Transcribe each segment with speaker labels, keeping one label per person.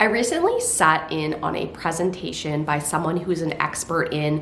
Speaker 1: I recently sat in on a presentation by someone who's an expert in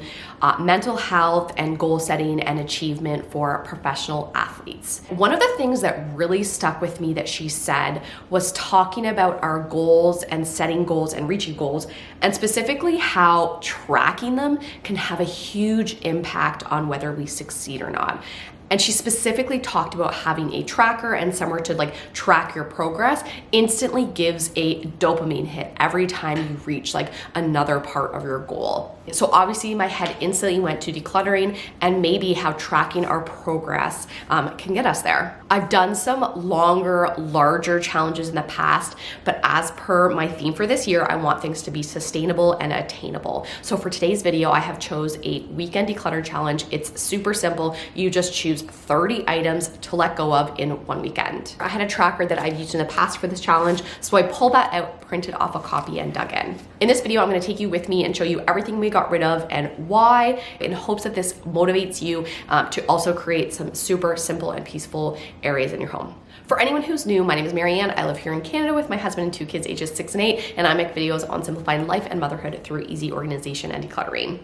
Speaker 1: mental health and goal setting and achievement for professional athletes. One of the things that really stuck with me that she said was talking about our goals and setting goals and reaching goals, and specifically how tracking them can have a huge impact on whether we succeed or not. And she specifically talked about having a tracker and somewhere to like track your progress instantly gives a dopamine hit every time you reach like another part of your goal. So obviously my head instantly went to decluttering and maybe how tracking our progress can get us there. I've done some longer, larger challenges in the past, but as per my theme for this year, I want things to be sustainable and attainable. So for today's video, I have chose a weekend declutter challenge. It's super simple. You just choose 30 items to let go of in one weekend. I had a tracker that I've used in the past for this challenge, so I pulled that out, printed off a copy, and dug in. In this video, I'm gonna take you with me and show you everything we got rid of and why, in hopes that this motivates you to also create some super simple and peaceful areas in your home. For anyone who's new, my name is Marianne. I live here in Canada with my husband and 2 kids ages 6 and 8, and I make videos on simplifying life and motherhood through easy organization and decluttering.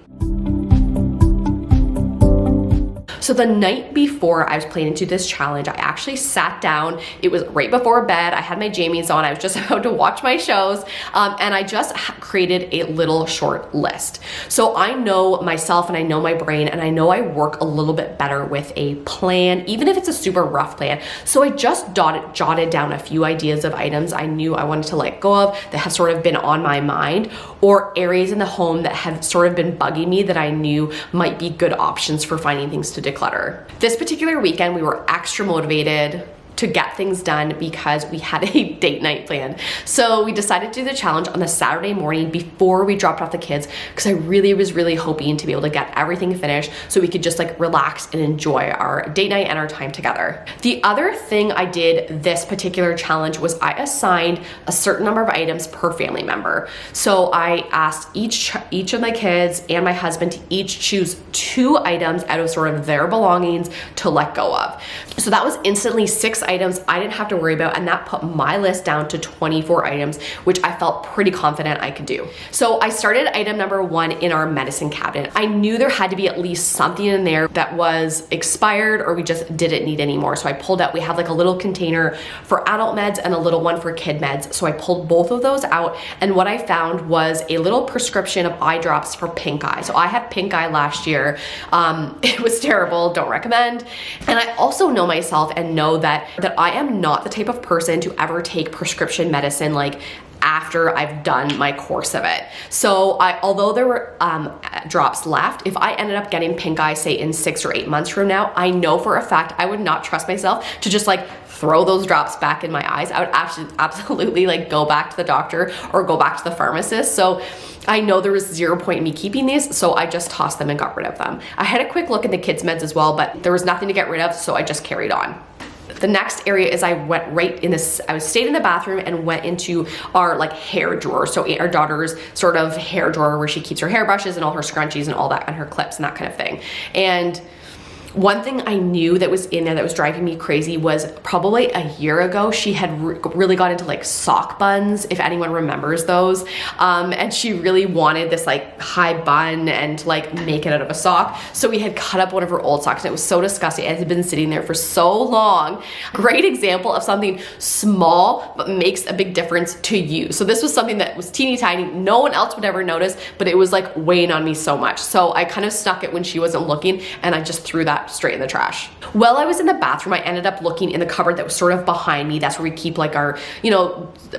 Speaker 1: So the night before I was planning to do this challenge, I actually sat down. It was right before bed. I had my jammies on. I was just about to watch my shows. And I just created a little short list. So I know myself and I know my brain and I know I work a little bit better with a plan, even if it's a super rough plan. So I just jotted down a few ideas of items I knew I wanted to let go of that have sort of been on my mind, or areas in the home that have sort of been bugging me that I knew might be good options for finding things to declutter. This particular weekend, we were extra motivated to get things done because we had a date night planned. So we decided to do the challenge on the Saturday morning before we dropped off the kids, because I really was hoping to be able to get everything finished so we could just like relax and enjoy our date night and our time together. The other thing I did this particular challenge was I assigned a certain number of items per family member. So I asked each of my kids and my husband to each choose 2 items out of sort of their belongings to let go of. So that was instantly 6 items I didn't have to worry about, and that put my list down to 24 items, which I felt pretty confident I could do. So I started item number 1 in our medicine cabinet. I knew there had to be at least something in there that was expired or we just didn't need anymore. So I pulled out, we have like a little container for adult meds and a little one for kid meds. So I pulled both of those out, and what I found was a little prescription of eye drops for pink eye. So I had pink eye last year. It was terrible, don't recommend. And I also know myself and know that I am not the type of person to ever take prescription medicine like after I've done my course of it. So although there were drops left, if I ended up getting pink eye, say in 6 or 8 months from now, I know for a fact I would not trust myself to just like throw those drops back in my eyes. I would absolutely like go back to the doctor or go back to the pharmacist. So I know there was 0 point in me keeping these, so I just tossed them and got rid of them. I had a quick look at the kids' meds as well, but there was nothing to get rid of, so I just carried on. The next area is I went right in this, I stayed in the bathroom and went into our like hair drawer. So our daughter's sort of hair drawer where she keeps her hairbrushes and all her scrunchies and all that, and her clips and that kind of thing. And one thing I knew that was in there that was driving me crazy was probably a year ago, she had really got into like sock buns, if anyone remembers those. And she really wanted this like high bun and to like make it out of a sock. So we had cut up one of her old socks and it was so disgusting. It had been sitting there for so long. Great example of something small, but makes a big difference to you. So this was something that was teeny tiny. No one else would ever notice, but it was like weighing on me so much. So I kind of stuck it when she wasn't looking, and I just threw that straight in the trash. While I was in the bathroom, I ended up looking in the cupboard that was sort of behind me. That's where we keep like our,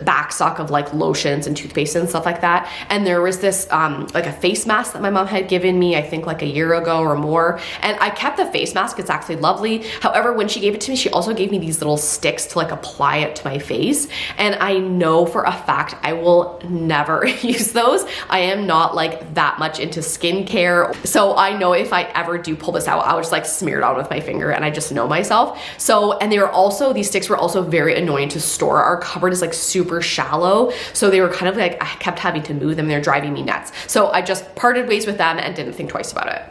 Speaker 1: back stock of like lotions and toothpaste and stuff like that. And there was this like a face mask that my mom had given me, I think like a year ago or more. And I kept the face mask. It's actually lovely. However, when she gave it to me, she also gave me these little sticks to like apply it to my face. And I know for a fact I will never use those. I am not like that much into skincare. So I know if I ever do pull this out, I would just like smear it on with my finger, and I just know myself. So, and these sticks were also very annoying to store. Our cupboard is like super shallow. So they were kind of like, I kept having to move them. They're driving me nuts. So I just parted ways with them and didn't think twice about it.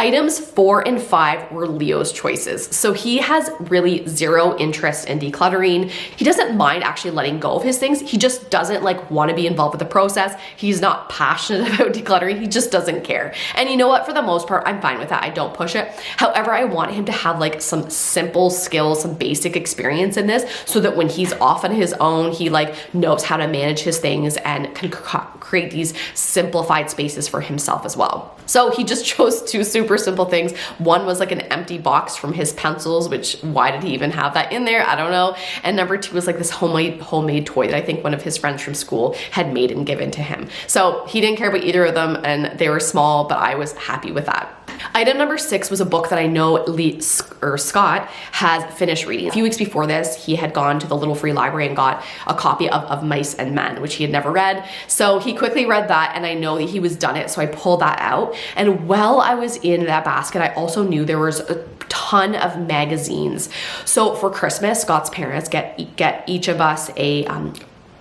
Speaker 1: Items 4 and 5 were Leo's choices. So he has really zero interest in decluttering. He doesn't mind actually letting go of his things. He just doesn't like want to be involved with the process. He's not passionate about decluttering. He just doesn't care. And you know what? For the most part, I'm fine with that. I don't push it. However, I want him to have like some simple skills, some basic experience in this so that when he's off on his own, he like knows how to manage his things and can create these simplified spaces for himself as well. So he just chose 2 super simple things. One was like an empty box from his pencils, which why did he even have that in there? I don't know. And number 2 was like this homemade toy that I think one of his friends from school had made and given to him. So he didn't care about either of them and they were small, but I was happy with that. Item number 6 was a book that I know Scott has finished reading. A few weeks before this, he had gone to the Little Free Library and got a copy of Mice and Men, which he had never read. So he quickly read that and I know that he was done it. So I pulled that out. And while I was in that basket, I also knew there was a ton of magazines. So for Christmas, Scott's parents get each of us a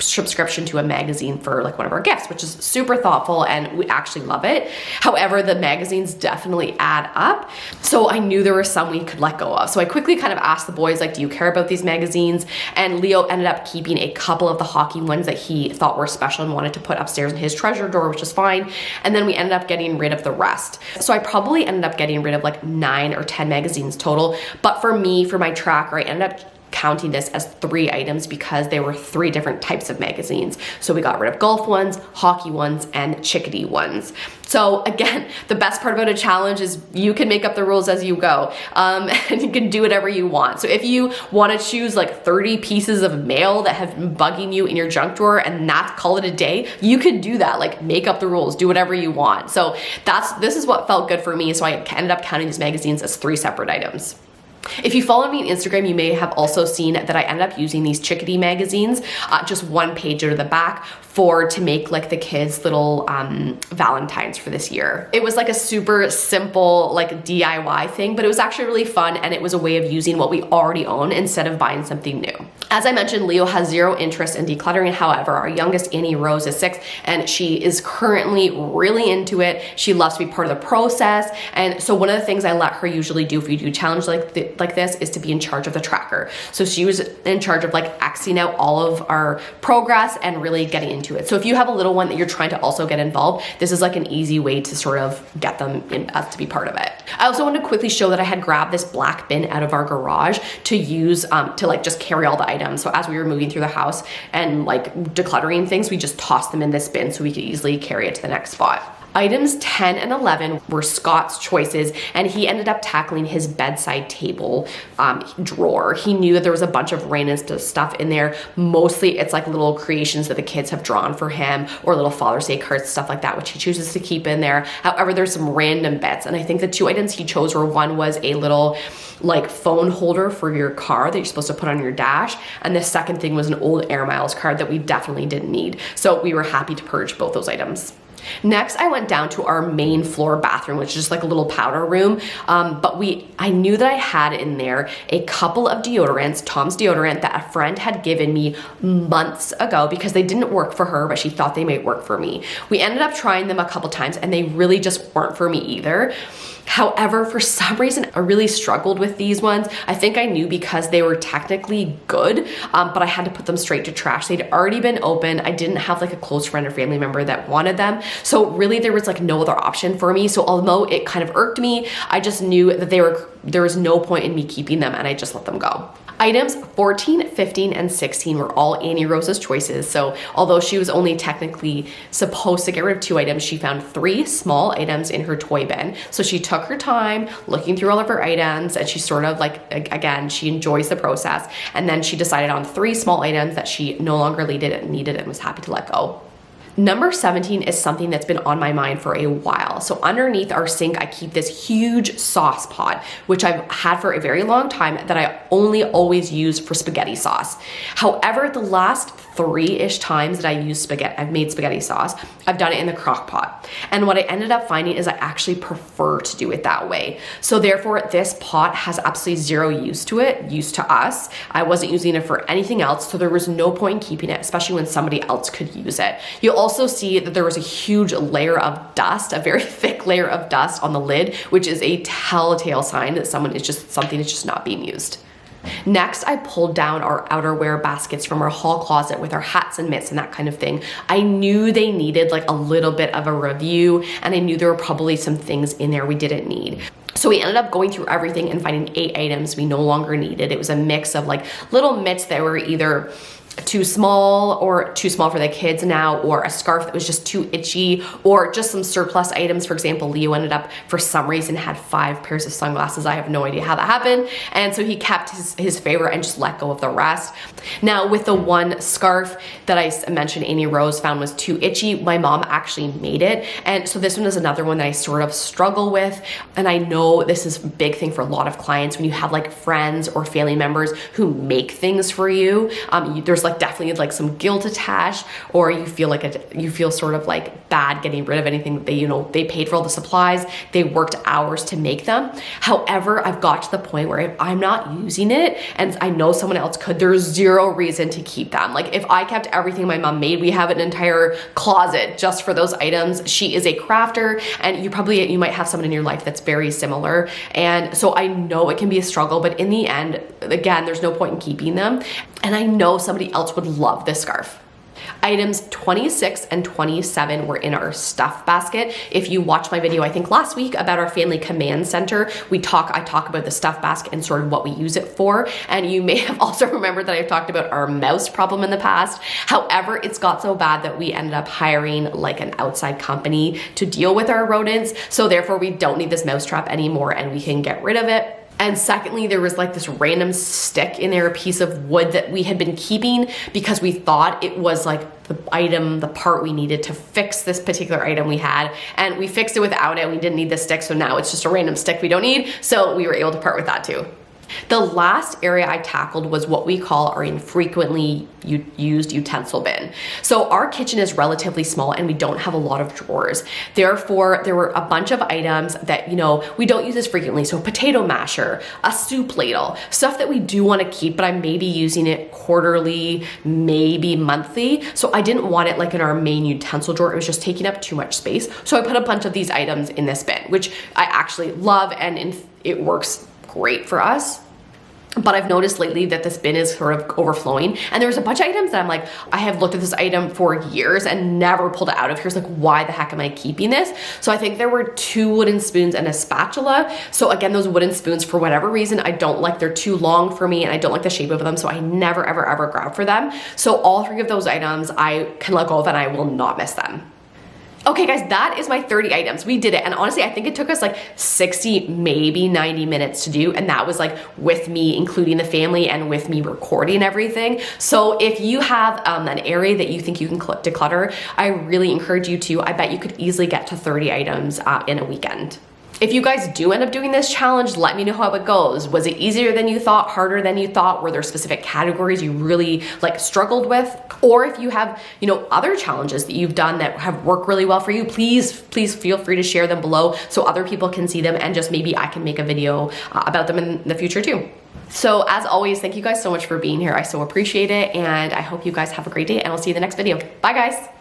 Speaker 1: subscription to a magazine for like one of our gifts, which is super thoughtful and we actually love it. However, the magazines definitely add up. So I knew there were some we could let go of. So I quickly kind of asked the boys, like, do you care about these magazines? And Leo ended up keeping a couple of the hockey ones that he thought were special and wanted to put upstairs in his treasure drawer, which is fine. And then we ended up getting rid of the rest. So I probably ended up getting rid of like 9 or 10 magazines total. But for me, for my tracker, I ended up counting this as 3 items because there were 3 different types of magazines. So we got rid of golf ones, hockey ones, and chickadee ones. So again, the best part about a challenge is you can make up the rules as you go, and you can do whatever you want. So if you want to choose like 30 pieces of mail that have been bugging you in your junk drawer and not call it a day, you could do that. Like, make up the rules, do whatever you want. So this is what felt good for me. So I ended up counting these magazines as 3 separate items. If you follow me on Instagram, you may have also seen that I ended up using these chickadee magazines, just 1 page out of the back to make like the kids' little Valentines for this year. It was like a super simple like DIY thing, but it was actually really fun and it was a way of using what we already own instead of buying something new. As I mentioned, Leo has zero interest in decluttering. However, our youngest, Annie Rose, is 6 and she is currently really into it. She loves to be part of the process. And so one of the things I let her usually do if you do a challenge like this is to be in charge of the tracker. So she was in charge of like Xing out all of our progress and really getting into it. So if you have a little one that you're trying to also get involved, this is like an easy way to sort of get them to be part of it. I also wanted to quickly show that I had grabbed this black bin out of our garage to use to like just carry all the items. So as we were moving through the house and like decluttering things, we just tossed them in this bin so we could easily carry it to the next spot. Items 10 and 11 were Scott's choices, and he ended up tackling his bedside table drawer. He knew that there was a bunch of random stuff in there. Mostly it's like little creations that the kids have drawn for him or little Father's Day cards, stuff like that, which he chooses to keep in there. However, there's some random bits, and I think the 2 items he chose were, one was a little like phone holder for your car that you're supposed to put on your dash, and the second thing was an old Air Miles card that we definitely didn't need. So we were happy to purge both those items. Next, I went down to our main floor bathroom, which is just like a little powder room. But I knew that I had in there a couple of deodorants, Tom's deodorant, that a friend had given me months ago because they didn't work for her, but she thought they might work for me. We ended up trying them a couple times and they really just weren't for me either. However, for some reason, I really struggled with these ones. I think I knew because they were technically good, but I had to put them straight to trash. They'd already been open. I didn't have like a close friend or family member that wanted them. So really there was like no other option for me. So although it kind of irked me, I just knew that there was no point in me keeping them and I just let them go. Items 14, 15, and 16 were all Annie Rose's choices. So although she was only technically supposed to get rid of 2 items, she found 3 small items in her toy bin. So she took her time looking through all of her items and she sort of like, again, she enjoys the process. And then she decided on 3 small items that she no longer needed and was happy to let go. Number 17 is something that's been on my mind for a while. So underneath our sink, I keep this huge sauce pot, which I've had for a very long time that I only always use for spaghetti sauce. However, the last 3-ish times that I've made spaghetti sauce. I've done it in the crock pot. And what I ended up finding is I actually prefer to do it that way. So therefore this pot has absolutely zero use to us. I wasn't using it for anything else, so there was no point in keeping it, especially when somebody else could use it. You'll also see that there was a huge layer of dust, a very thick layer of dust on the lid, which is a telltale sign that something is just not being used. Next, I pulled down our outerwear baskets from our hall closet with our hats and mitts and that kind of thing. I knew they needed like a little bit of a review, and I knew there were probably some things in there we didn't need. So we ended up going through everything and finding 8 items we no longer needed. It was a mix of like little mitts that were either too small for the kids now, or a scarf that was just too itchy, or just some surplus items. For example, Leo ended up, for some reason, had 5 pairs of sunglasses. I have no idea how that happened. And so he kept his favorite and just let go of the rest. Now with the one scarf that I mentioned Amy Rose found was too itchy, my mom actually made it. And so this one is another one that I sort of struggle with. And I know this is a big thing for a lot of clients when you have like friends or family members who make things for you. There's like definitely like some guilt attached, or you feel sort of like bad getting rid of anything that they paid for all the supplies, they worked hours to make them. However, I've got to the point where if I'm not using it and I know someone else could, there's zero reason to keep them. Like if I kept everything my mom made, we have an entire closet just for those items. She is a crafter, and you might have someone in your life that's very similar. And so I know it can be a struggle, but in the end, again, there's no point in keeping them. And I know somebody else would love this scarf. Items 26 and 27 were in our stuff basket. If you watched my video, I think last week, about our family command center, I talk about the stuff basket and sort of what we use it for. And you may have also remembered that I've talked about our mouse problem in the past. However, it's got so bad that we ended up hiring like an outside company to deal with our rodents. So therefore we don't need this mouse trap anymore, and we can get rid of it. And secondly, there was like this random stick in there, a piece of wood that we had been keeping because we thought it was like the part we needed to fix this particular item we had. And we fixed it without it. We didn't need the stick, so now it's just a random stick we don't need. So we were able to part with that too. The last area I tackled was what we call our infrequently used utensil bin. So our kitchen is relatively small and we don't have a lot of drawers. Therefore, there were a bunch of items that, we don't use as frequently. So a potato masher, a soup ladle, stuff that we do want to keep, but I may be using it quarterly, maybe monthly. So I didn't want it like in our main utensil drawer. It was just taking up too much space. So I put a bunch of these items in this bin, which I actually love, and it works great for us. But I've noticed lately that this bin is sort of overflowing, and there's a bunch of items that I'm like, I have looked at this item for years and never pulled it out of here. It's like, why the heck am I keeping this? So I think there were 2 wooden spoons and a spatula. So again, those wooden spoons, for whatever reason, I don't like, they're too long for me and I don't like the shape of them. So I never, ever grab for them. So all 3 of those items I can let go of and I will not miss them. Okay guys, that is my 30 items. We did it, and honestly I think it took us like 60, maybe 90 minutes to do, and that was like with me including the family and with me recording everything. So if you have an area that you think you can declutter, I really encourage you to. I bet you could easily get to 30 items in a weekend. If you guys do end up doing this challenge, let me know how it goes. Was it easier than you thought, harder than you thought? Were there specific categories you really struggled with? Or if you have, other challenges that you've done that have worked really well for you, please feel free to share them below so other people can see them, and just maybe I can make a video about them in the future too. So as always, thank you guys so much for being here. I so appreciate it, and I hope you guys have a great day, and I'll see you in the next video. Bye guys.